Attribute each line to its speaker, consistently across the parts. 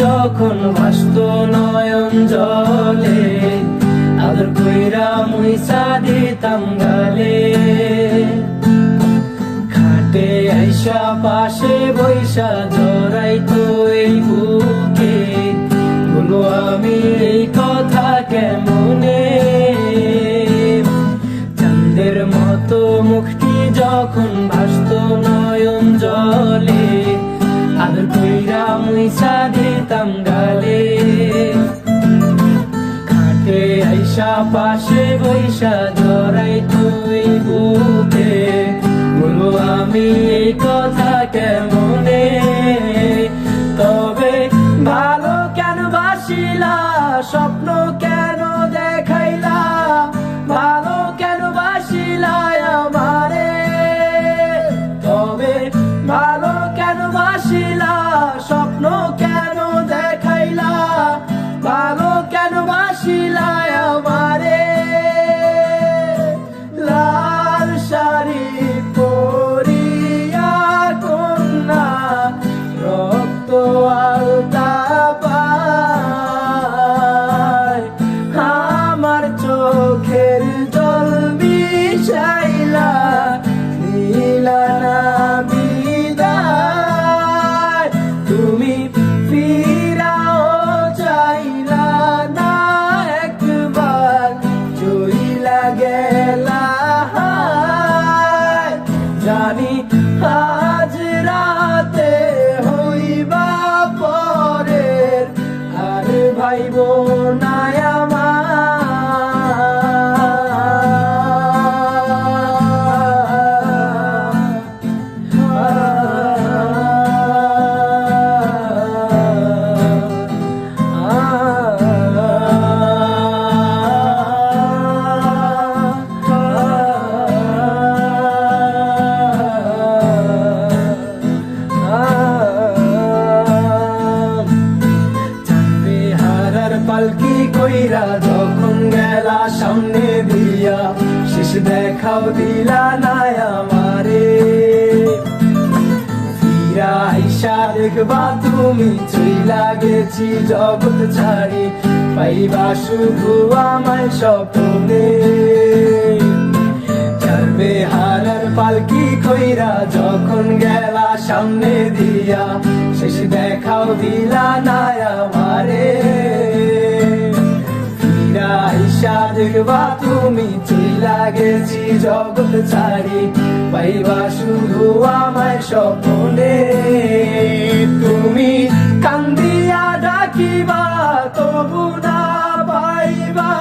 Speaker 1: যখন ভাসত নয়ন জলে, আদর কইরা মুইসা দিতাম গালে। খাটে আইসা পাশে বৈশা জড়াইতো এই বুকে, বলো আমি এই কথা কেমনে। চাঁদের মতো মুখটি যখন ভাসত নয়ন জলে, আদর কইরা মুইসা দিতাম গালে। খাটে আইসা পাশে বৈশা জড়াইতো এই বুকে, বলো আমি এই কথা কেমনে। তবে ভালো কেন বাসিলা, স্বপ্ন কেন দেখাইলা, ভালো কেন বাসিলা আমারে। তবে ভালো কেন বাসিলা, স্বপ্ন কেন দেখাইলা, ভালো কেন বাসিলা আমারে। লাল শাড়ি পরিয়া কন্যা, রক্ত আলতা পায়, আমার চোখের জল মিশাইলা দিলা না বিদায়। তুমি ফিরাও চাইলা না একবার, চইলা গেলা। জানি আজ রাতে হইবা পরের, আর ভাইব না পালকি কইরা যখন গেলা সামনে দিয়া, শেষ দেখাও দিলা না আমারে। ফিরা আইসা দেখবা তুমি চইলা গেছি জগৎ ছাড়ি, পাইবা শুধু আমায় স্বপ্নে। চলবে হারার পালকি কইরা যখন গেলা সামনে দিয়া, শেষ দেখাও দিলা না আমারে। আইসা দেখবা তুমি চইলা গেছি জগৎ ছাড়ি, পাইবা শুধু আমায় স্বপ্নে। তুমি কান্দিয়া ডাকিবা তবু না পাইবা,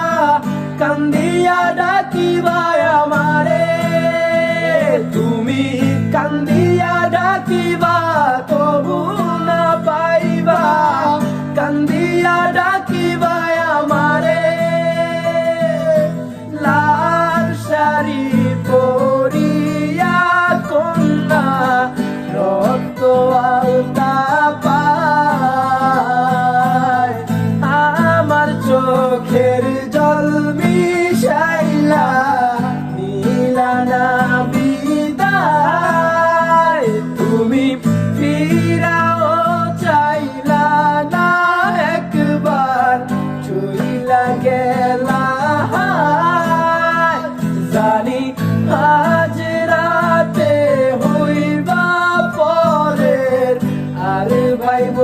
Speaker 1: কান্দিয়া ডাকিবা আমারে। তুমি কান্দিয়া ডাকিবা তবু না পাইবা, কান্দিয়া ডাকিবা আমারে। লাল শাড়ি পরিয়া কন্যা, রক্ত আলতা পায়, আমার চোখের জল মিশাইলা দিলা না বিদায়। তুমি ফিরাও চাইলা না একবার, চইলা গেলা। জানি আজ রাতে হইবা পরের, আর ভাইব